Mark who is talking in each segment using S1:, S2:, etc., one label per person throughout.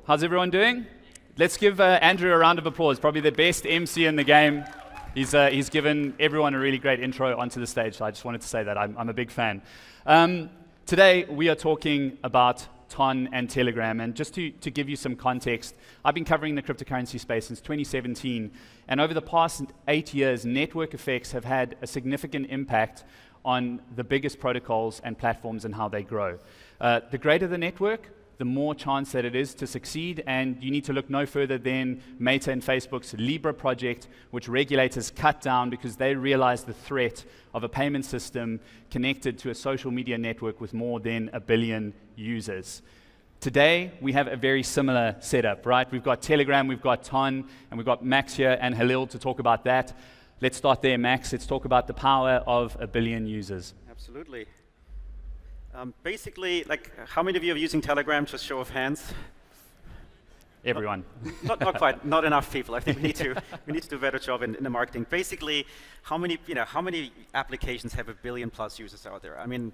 S1: How's everyone doing? Let's give Andrew a round of applause. Probably the best MC in the game. He's given everyone a really great intro onto the stage, so I just wanted to say that I'm a big fan. Today, we are talking about TON and Telegram, and just to give you some context, I've been covering the cryptocurrency space since 2017, and over the past 8 years, network effects have had a significant impact on the biggest protocols and platforms and how they grow. The greater the network, the more chance that it is to succeed, and you need to look no further than Meta and Facebook's Libra project, which regulators cut down because they realized the threat of a payment system connected to a social media network with more than 1 billion users. Today, we have a very similar setup, right? We've got Telegram, we've got TON, and we've got Max here and Halil to talk about that. Let's start there, Max. Let's talk about the power of 1 billion users.
S2: Absolutely. Basically, like, how many of you are using Telegram? Just show of hands.
S1: Everyone.
S2: Not quite. Not enough people. I think we need to do a better job in the marketing. Basically, how many applications have 1 billion plus users out there? I mean,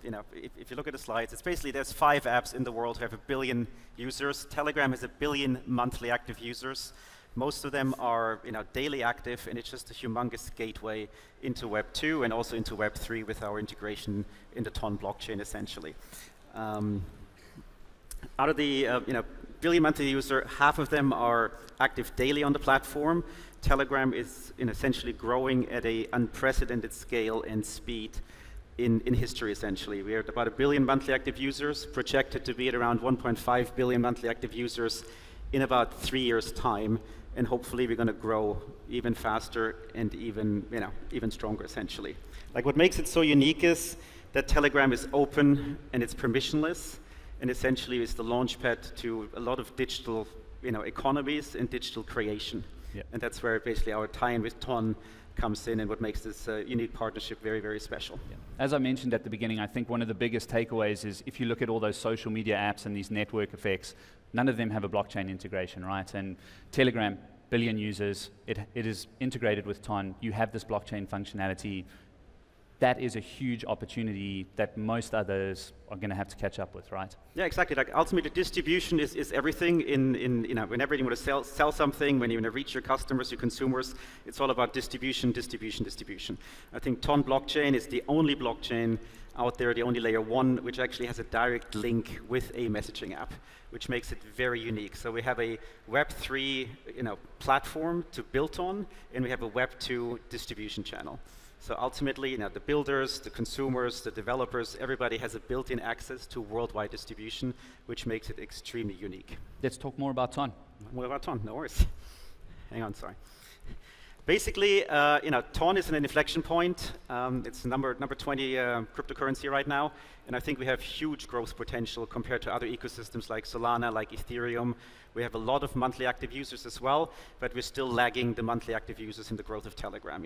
S2: if you look at the slides, it's basically there's 5 apps in the world who have 1 billion users. Telegram has 1 billion monthly active users. Most of them are daily active, and it's just a humongous gateway into Web 2 and also into Web 3 with our integration in the TON blockchain, essentially. Out of the billion monthly user, half of them are active daily on the platform. Telegram is essentially growing at an unprecedented scale and speed in history, essentially. We are at about 1 billion monthly active users, projected to be at around 1.5 billion monthly active users in about 3 years' time. And hopefully we're going to grow even faster and even stronger, essentially. Like, what makes it so unique is that Telegram is open and it's permissionless, and essentially is the launchpad to a lot of digital economies and digital creation. Yep. And that's where basically our tie-in with TON comes in, and what makes this unique partnership very, very special. Yeah.
S1: As I mentioned at the beginning, I think one of the biggest takeaways is if you look at all those social media apps and these network effects, none of them have a blockchain integration, right? And Telegram, 1 billion users, it is integrated with TON. You have this blockchain functionality. That is a huge opportunity that most others are going to have to catch up with, right? Yeah,
S2: exactly. Like, ultimately, distribution is everything. Whenever you want to sell something, when you want to reach your customers, your consumers, it's all about distribution, distribution, distribution. I think TON blockchain is the only blockchain out there, the only layer 1, which actually has a direct link with a messaging app, which makes it very unique. So we have a Web 3 platform to build on, and we have a Web 2 distribution channel. So ultimately, the builders, the consumers, the developers, everybody has a built-in access to worldwide distribution, which makes it extremely unique.
S1: Let's talk more about TON.
S2: More about TON, no worries. Hang on, sorry. Basically, TON is an inflection point. It's number 20 cryptocurrency right now, and I think we have huge growth potential compared to other ecosystems like Solana, like Ethereum. We have a lot of monthly active users as well, but we're still lagging the monthly active users in the growth of Telegram.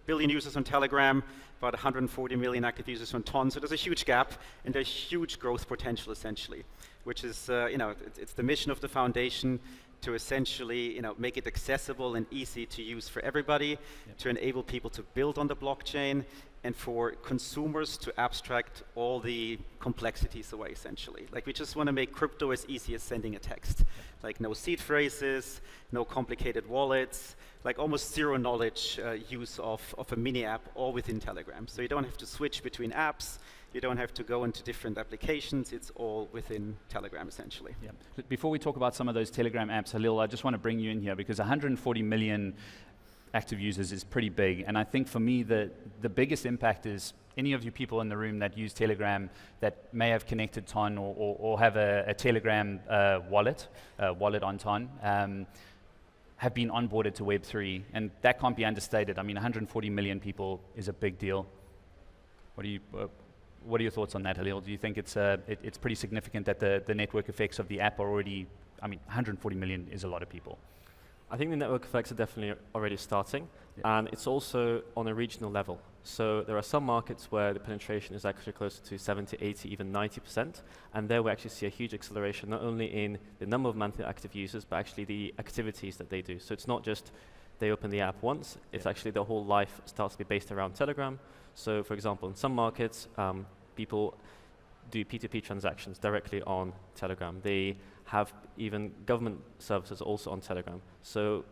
S2: Billion users on Telegram, about 140 million active users on TON. So there's a huge gap, and there's huge growth potential, essentially, which is, it's the mission of the foundation to essentially, make it accessible and easy to use for everybody, to enable people to build on the blockchain, and for consumers to abstract all the complexities away, essentially. Like, we just want to make crypto as easy as sending a text. Like, no seed phrases, no complicated wallets, like almost zero knowledge use of a mini app, all within Telegram. So you don't have to switch between apps. You don't have to go into different applications. It's all within Telegram, essentially.
S1: Yeah. Before we talk about some of those Telegram apps, Halil, I just want to bring you in here because 140 million active users is pretty big. And I think for me, the biggest impact is any of you people in the room that use Telegram that may have connected TON or have a Telegram wallet on TON, have been onboarded to Web3, and that can't be understated. I mean, 140 million people is a big deal. What are your thoughts on that, Halil? Do you think it's pretty significant that the network effects of the app are already, 140 million is a lot of people.
S3: I think the network effects are definitely already starting, and it's also on a regional level. So there are some markets where the penetration is actually closer to 70, 80, even 90%, and there we actually see a huge acceleration, not only in the number of monthly active users, but actually the activities that they do. So it's not just they open the app once, it's actually their whole life starts to be based around Telegram. So for example, in some markets, people do P2P transactions directly on Telegram. They have even government services also on Telegram. So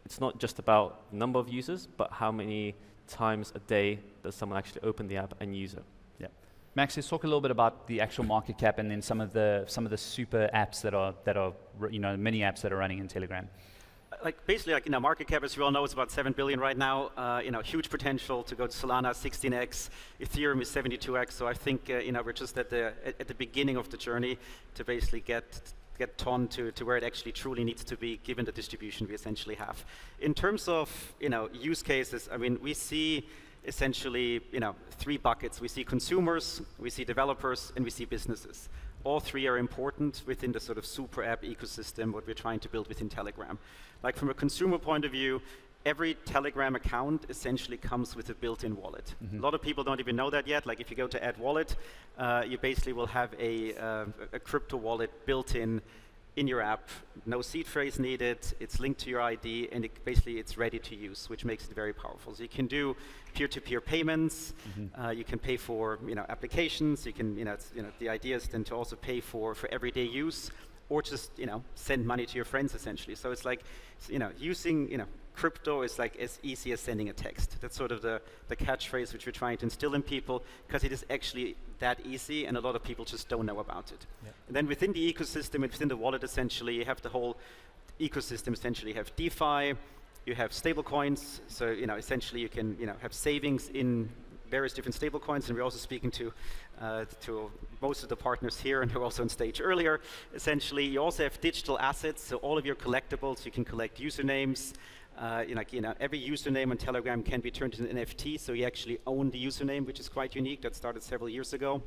S3: it's not just about number of users, but how many times a day does someone actually open the app and use it.
S1: Yeah. Max, let's talk a little bit about the actual market cap and then some of the super apps that are mini apps that are running in Telegram.
S2: Basically, market cap, as you all know, is about 7 billion right now. Huge potential to go to Solana 16x, Ethereum is 72x. So I think we're just at the beginning of the journey to basically get TON to where it actually truly needs to be, given the distribution we essentially have. In terms of use cases, I mean, we see essentially 3 buckets. We see consumers, we see developers, and we see businesses. All 3 are important within the sort of super app ecosystem, what we're trying to build within Telegram. Like from a consumer point of view, every Telegram account essentially comes with a built-in wallet. A lot of people don't even know that yet. Like if you go to add wallet, you basically will have a crypto wallet built in your app. No seed phrase needed. It's linked to your ID, and basically it's ready to use, which makes it very powerful. So you can do peer-to-peer payments. You can pay for applications. You can the idea is then to also pay for everyday use, or just send money to your friends essentially. So it's like using crypto is like as easy as sending a text. That's sort of the catchphrase which we're trying to instill in people, because it is actually that easy, and a lot of people just don't know about it. Yeah. And then within the ecosystem, within the wallet, essentially, you have the whole ecosystem. Essentially, you have DeFi, you have stablecoins. So essentially, you can have savings in various different stablecoins, and we're also speaking to most of the partners here, and who are also on stage earlier. Essentially, you also have digital assets, so all of your collectibles. You can collect usernames. Every username on Telegram can be turned into an NFT, so you actually own the username, which is quite unique. That started several years ago.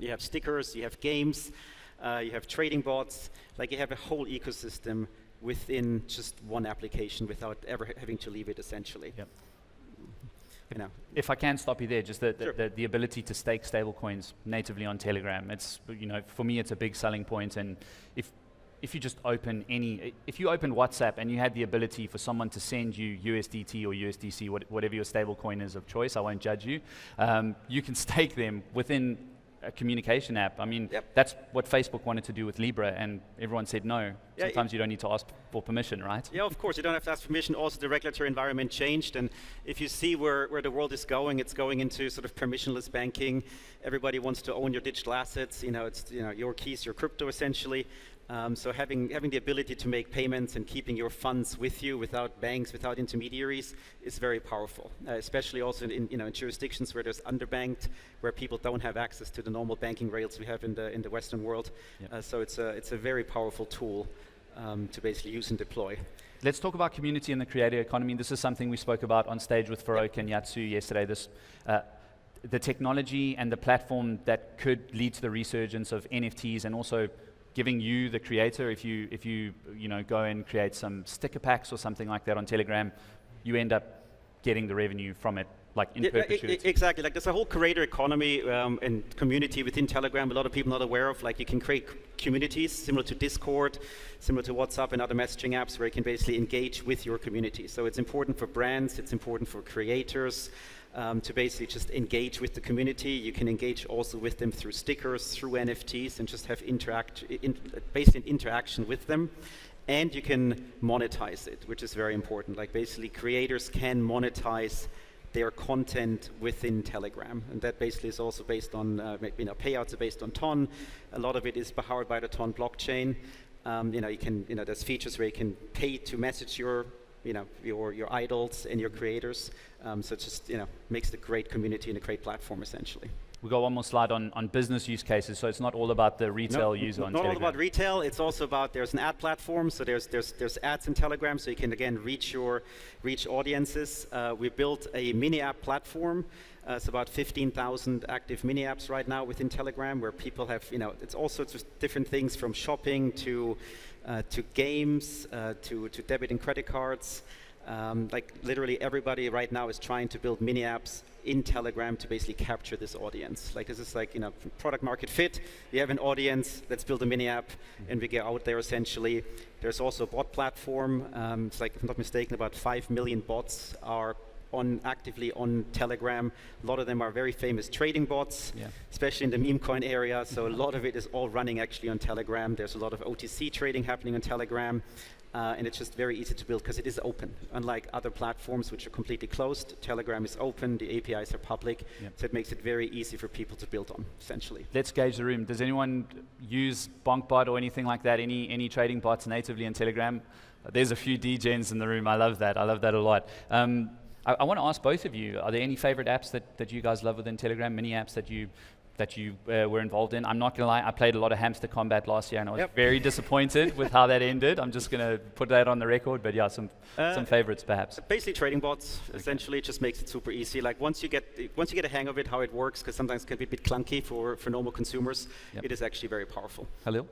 S2: You have stickers, you have games, you have trading bots. Like you have a whole ecosystem within just one application without ever having to leave it, essentially. Yep.
S1: If I can stop you there, just the ability to stake stablecoins natively on Telegram. It's for me, it's a big selling point. And if you just open if you open WhatsApp and you had the ability for someone to send you USDT or USDC, whatever your stablecoin is of choice, I won't judge you. You can stake them within a communication app. I mean, that's what Facebook wanted to do with Libra, and everyone said no. Yeah, sometimes you don't need to ask for permission, right?
S2: Yeah, of course, you don't have to ask permission. Also, the regulatory environment changed, and if you see where the world is going, it's going into sort of permissionless banking. Everybody wants to own your digital assets. It's your keys, your crypto, essentially. So having the ability to make payments and keeping your funds with you without banks, without intermediaries, is very powerful. Especially also in jurisdictions where there's underbanked, where people don't have access to the normal banking rails we have in the Western world. So it's a very powerful tool to basically use and deploy.
S1: Let's talk about community and the creator economy. This is something we spoke about on stage with Farouk and Yatsu yesterday. The technology and the platform that could lead to the resurgence of NFTs, and also giving you, the creator, if you go and create some sticker packs or something like that on Telegram, you end up getting the revenue from it, like in perpetuity.
S2: Exactly. Like there's a whole creator economy and community within Telegram. A lot of people not aware of. Like you can create communities similar to Discord, similar to WhatsApp and other messaging apps, where you can basically engage with your community. So it's important for brands. It's important for creators. To basically just engage with the community. You can engage also with them through stickers, through NFTs, and just have basically interaction with them. And you can monetize it, which is very important. Like basically creators can monetize their content within Telegram. And that basically is also based on, payouts are based on TON. A lot of it is powered by the TON blockchain. There's features where you can pay to message your idols and your creators. So it just makes it a great community and a great platform, essentially.
S1: We've got one more slide on business use cases. So it's not all about the retail user on Telegram.
S2: Not all about retail. It's also about, there's an ad platform. So there's ads in Telegram, so you can again reach audiences. We built a mini app platform. It's about 15,000 active mini apps right now within Telegram, where people have it's all sorts of different things, from shopping to games to debit and credit cards. Like literally everybody right now is trying to build mini apps in Telegram to basically capture this audience. Like this is like product market fit. You have an audience, let's build a mini app, and we get out there essentially. There's also a bot platform. It's like, if I'm not mistaken, about 5 million bots are actively on Telegram. A lot of them are very famous trading bots, especially in the meme coin area. So a lot of it is all running actually on Telegram. There's a lot of OTC trading happening on Telegram. And it's just very easy to build because it is open. Unlike other platforms which are completely closed, Telegram is open, the APIs are public, so it makes it very easy for people to build on, essentially.
S1: Let's gauge the room. Does anyone use BonkBot or anything like that? Any trading bots natively in Telegram? There's a few DGens in the room. I love that. I love that a lot. I want to ask both of you, are there any favorite apps that you guys love within Telegram, mini apps that you were involved in? I'm not going to lie, I played a lot of Hamster Combat last year and I was very disappointed with how that ended. I'm just going to put that on the record, but yeah, some favorites perhaps.
S2: Basically trading bots, essentially, it just makes it super easy. Like once you get a hang of it, how it works, because sometimes it can be a bit clunky for normal consumers, it is actually very powerful.
S1: Halil?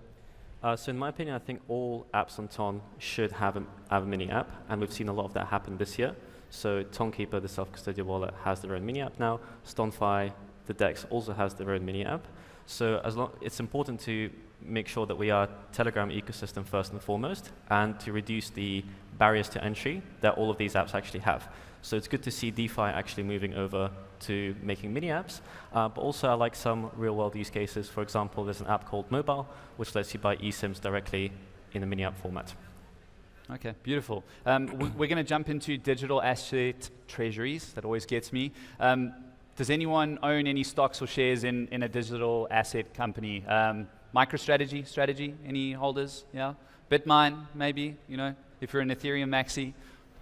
S3: So in my opinion, I think all apps on Ton should have a mini app, and we've seen a lot of that happen this year. So TonKeeper, the self-custodial wallet, has their own mini app now. StonFi, the DEX, also has their own mini app. So it's important to make sure that we are Telegram ecosystem first and foremost, and to reduce the barriers to entry that all of these apps actually have. So it's good to see DeFi actually moving over to making mini apps, but also I like some real world use cases. For example, there's an app called Mobile, which lets you buy eSIMs directly in a mini app format.
S1: Okay, beautiful. We're going to jump into digital asset treasuries. That always gets me. Does anyone own any stocks or shares in a digital asset company? MicroStrategy, any holders? Yeah. Bitmine, maybe, if you're an Ethereum maxi.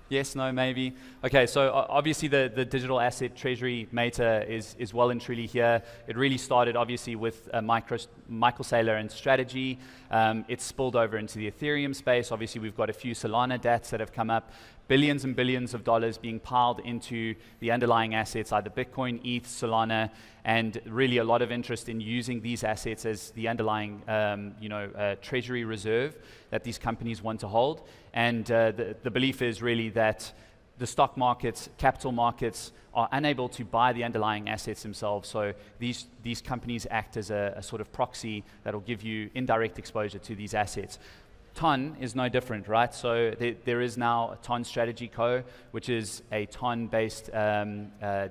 S1: Yes, no, maybe. Okay, so obviously the digital asset treasury meta is well and truly here. It really started obviously with Michael Saylor and Strategy. It's spilled over into the Ethereum space. Obviously we've got a few Solana DATs that have come up. Billions and billions of dollars being piled into the underlying assets, either Bitcoin, ETH, Solana, and really a lot of interest in using these assets as the underlying treasury reserve that these companies want to hold. And the belief is really that the stock markets, capital markets are unable to buy the underlying assets themselves. So these companies act as a sort of proxy that will give you indirect exposure to these assets. Ton is no different, right? So there is now a Ton Strategy Co., which is a Ton-based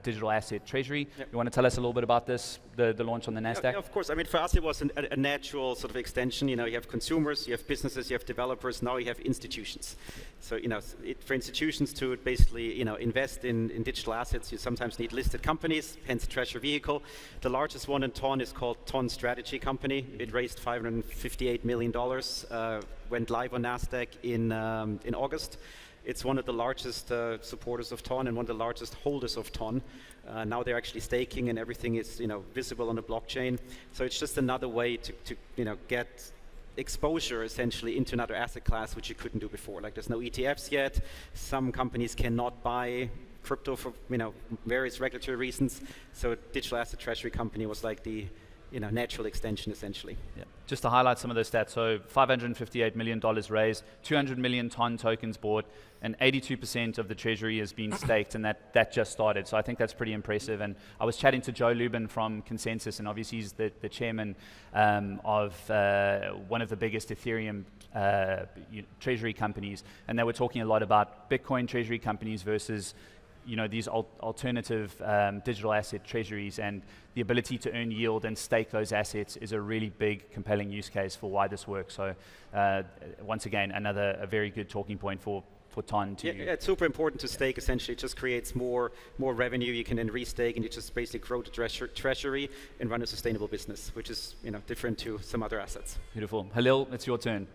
S1: digital asset treasury. You want to tell us a little bit about this, the launch on the NASDAQ?
S2: Yeah, of course. I mean, for us, it was a natural sort of extension. You have consumers, you have businesses, you have developers. Now you have institutions. So, for institutions to basically, invest in digital assets, you sometimes need listed companies, hence treasury vehicle. The largest one in Ton is called Ton Strategy Company. It raised $558 million. Went live on NASDAQ in August. It's one of the largest supporters of Ton and one of the largest holders of Ton. Now they're actually staking and everything is visible on the blockchain. So it's just another way to get exposure essentially into another asset class which you couldn't do before. Like there's no ETFs yet. Some companies cannot buy crypto for various regulatory reasons. So digital asset treasury company was like the natural extension, essentially. Yeah.
S1: Just to highlight some of those stats, so $558 million raised, 200 million Ton tokens bought, and 82% of the treasury has been staked, and that just started. So I think that's pretty impressive. And I was chatting to Joe Lubin from Consensus, and obviously he's the chairman of one of the biggest Ethereum treasury companies, and they were talking a lot about Bitcoin treasury companies versus these alternative digital asset treasuries, and the ability to earn yield and stake those assets is a really big, compelling use case for why this works. So once again, a very good talking point for Ton to
S2: yeah, it's super important to stake. Essentially, it just creates more revenue. You can then restake, and you just basically grow the treasury and run a sustainable business, which is different to some other assets.
S1: Beautiful. Halil, it's your turn.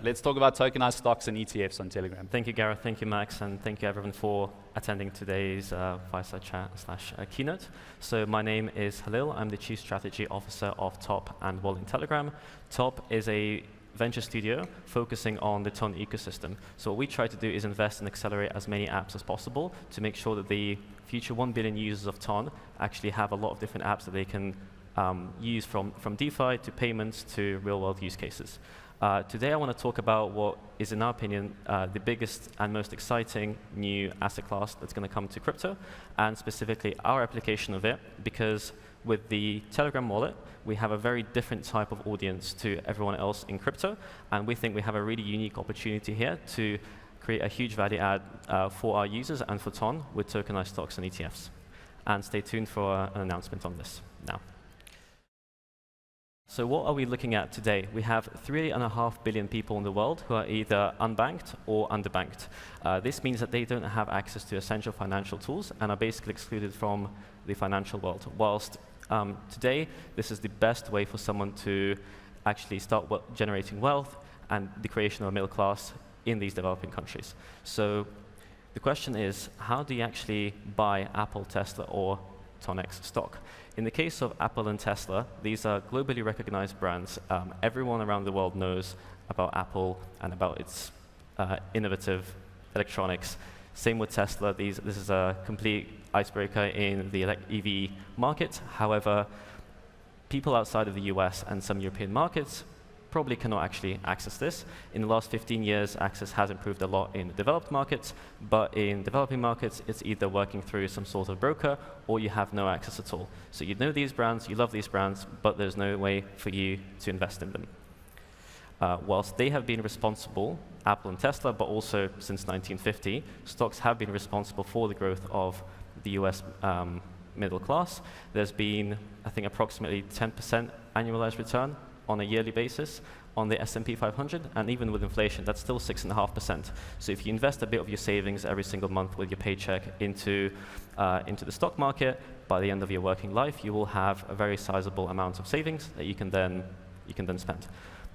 S1: Let's talk about tokenized stocks and ETFs on Telegram.
S3: Thank you, Gareth. Thank you, Max, and thank you everyone for attending today's fireside chat / keynote. So my name is Halil. I'm the Chief Strategy Officer of Top and Wallet Telegram. Top is a venture studio focusing on the Ton ecosystem. So what we try to do is invest and accelerate as many apps as possible to make sure that the future 1 billion users of Ton actually have a lot of different apps that they can use from DeFi to payments to real-world use cases. Today I want to talk about what is, in our opinion, the biggest and most exciting new asset class that's going to come to crypto, and specifically our application of it, because with the Telegram wallet, we have a very different type of audience to everyone else in crypto, and we think we have a really unique opportunity here to create a huge value add for our users and for TON with tokenized stocks and ETFs. And stay tuned for an announcement on this now. So what are we looking at today? We have 3.5 billion people in the world who are either unbanked or underbanked. This means that they don't have access to essential financial tools and are basically excluded from the financial world. Whilst today, this is the best way for someone to actually start generating wealth and the creation of a middle class in these developing countries. So the question is, how do you actually buy Apple, Tesla, or TONX stock? In the case of Apple and Tesla, these are globally recognized brands. Everyone around the world knows about Apple and about its innovative electronics. Same with Tesla. This is a complete icebreaker in the EV market. However, people outside of the US and some European markets probably cannot actually access this. In the last 15 years, access has improved a lot in developed markets, but in developing markets, it's either working through some sort of broker or you have no access at all. So you know these brands, you love these brands, but there's no way for you to invest in them. Whilst they have been responsible, Apple and Tesla, but also since 1950, stocks have been responsible for the growth of the US middle class. There's been, I think, approximately 10% annualized return on a yearly basis on the S&P 500, and even with inflation, that's still 6.5%. So if you invest a bit of your savings every single month with your paycheck into the stock market, by the end of your working life, you will have a very sizable amount of savings that you can then spend.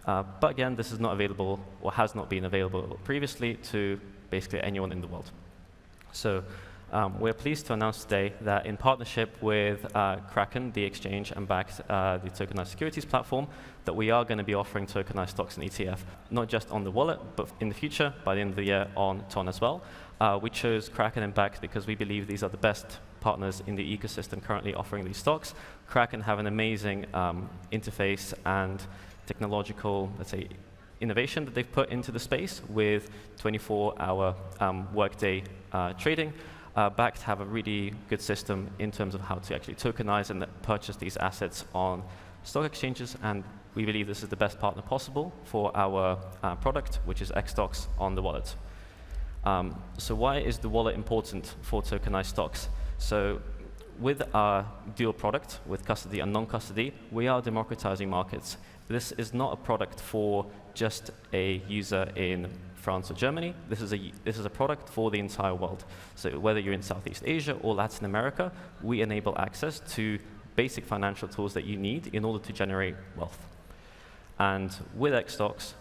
S3: But again, this is not available, or has not been available previously, to basically anyone in the world. So we're pleased to announce today that in partnership with Kraken, the exchange, and Bakkt, the tokenized securities platform, that we are going to be offering tokenized stocks and ETF, not just on the wallet, but in the future, by the end of the year, on TON as well. We chose Kraken and Bakkt because we believe these are the best partners in the ecosystem currently offering these stocks. Kraken have an amazing interface and technological, let's say, innovation that they've put into the space with 24-hour workday trading. Bakkt have a really good system in terms of how to actually tokenize and purchase these assets on stock exchanges, and we believe this is the best partner possible for our product, which is X-Stocks on the wallet. So why is the wallet important for tokenized stocks? So with our dual product, with custody and non-custody, we are democratizing markets. This is not a product for just a user in France or Germany. This is a product for the entire world. So whether you're in Southeast Asia or Latin America, we enable access to basic financial tools that you need in order to generate wealth. And with X-Stocks,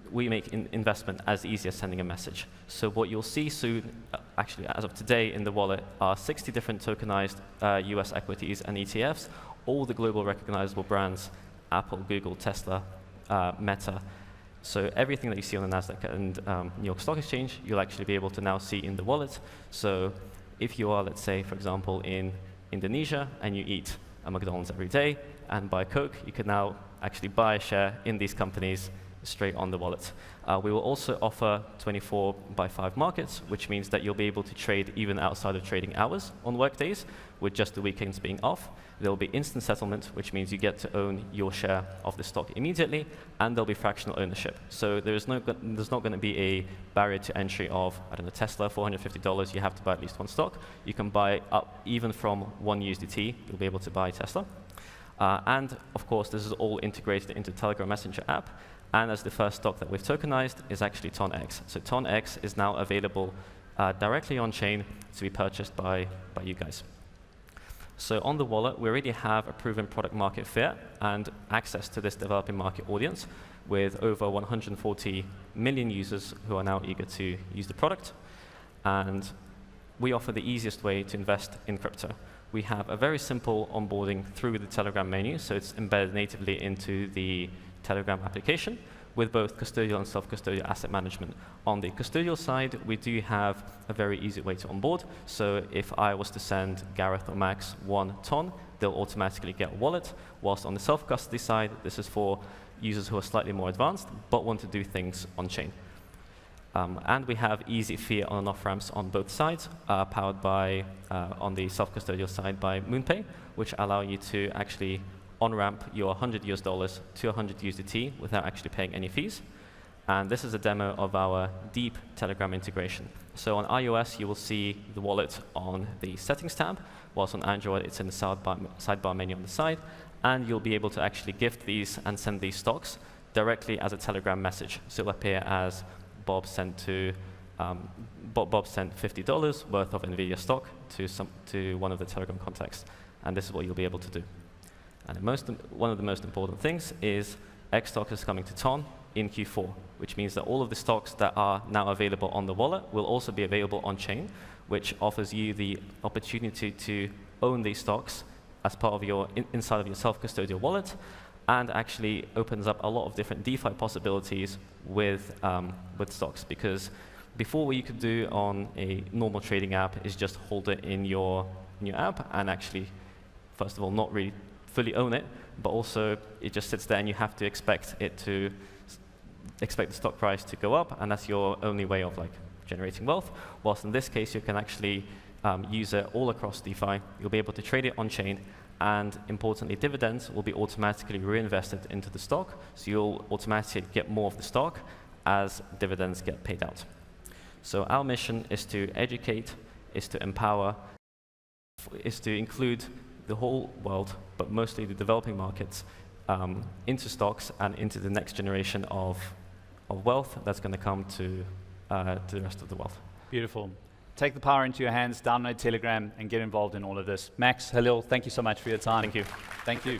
S3: we make investment as easy as sending a message. So what you'll see soon, actually as of today in the wallet, are 60 different tokenized US equities and ETFs, all the global recognizable brands, Apple, Google, Tesla, Meta. So everything that you see on the NASDAQ and New York Stock Exchange, you'll actually be able to now see in the wallet. So if you are, let's say, for example, in Indonesia and you eat a McDonald's every day and buy Coke, you can now actually buy a share in these companies straight on the wallet. We will also offer 24/5 markets, which means that you'll be able to trade even outside of trading hours on work days, with just the weekends being off. There will be instant settlement, which means you get to own your share of the stock immediately, and there'll be fractional ownership. So there's not going to be a barrier to entry of, I don't know, Tesla, $450, you have to buy at least one stock. You can buy up even from 1 USDT, you'll be able to buy Tesla. And of course, this is all integrated into the Telegram Messenger app. And as the first stock that we've tokenized is actually TONX. So TONX is now available directly on chain to be purchased by you guys. So on the wallet, we already have a proven product market fit and access to this developing market audience with over 140 million users who are now eager to use the product. And we offer the easiest way to invest in crypto. We have a very simple onboarding through the Telegram menu, so it's embedded natively into the Telegram application with both custodial and self-custodial asset management. On the custodial side, we do have a very easy way to onboard. So if I was to send Gareth or Max 1 TON, they'll automatically get a wallet. Whilst on the self-custody side, this is for users who are slightly more advanced but want to do things on-chain. And we have easy fiat on and off ramps on both sides, powered by, on the self-custodial side, by MoonPay, which allow you to actually on-ramp your $100 to 100 USDT without actually paying any fees. And this is a demo of our deep Telegram integration. So on iOS, you will see the wallet on the Settings tab, whilst on Android, it's in the sidebar menu on the side. And you'll be able to actually gift these and send these stocks directly as a Telegram message. So it'll appear as Bob sent $50 worth of NVIDIA stock to one of the Telegram contacts. And this is what you'll be able to do. And one of the most important things is X stock is coming to TON in Q4, which means that all of the stocks that are now available on the wallet will also be available on-chain, which offers you the opportunity to own these stocks as part of your inside of your self-custodial wallet, and actually opens up a lot of different DeFi possibilities with stocks. Because before, what you could do on a normal trading app is just hold it in your app and actually, first of all, not really fully own it, but also it just sits there and you have to expect the stock price to go up, and that's your only way of generating wealth. Whilst in this case, you can actually use it all across DeFi. You'll be able to trade it on-chain, and importantly, dividends will be automatically reinvested into the stock, so you'll automatically get more of the stock as dividends get paid out. So our mission is to educate, is to empower, is to include the whole world, but mostly the developing markets, into stocks and into the next generation of wealth that's going to come to the rest of the world.
S1: Beautiful. Take the power into your hands, download Telegram, and get involved in all of this. Max, Halil, thank you so much for your time.
S3: Thank you.
S1: Thank you.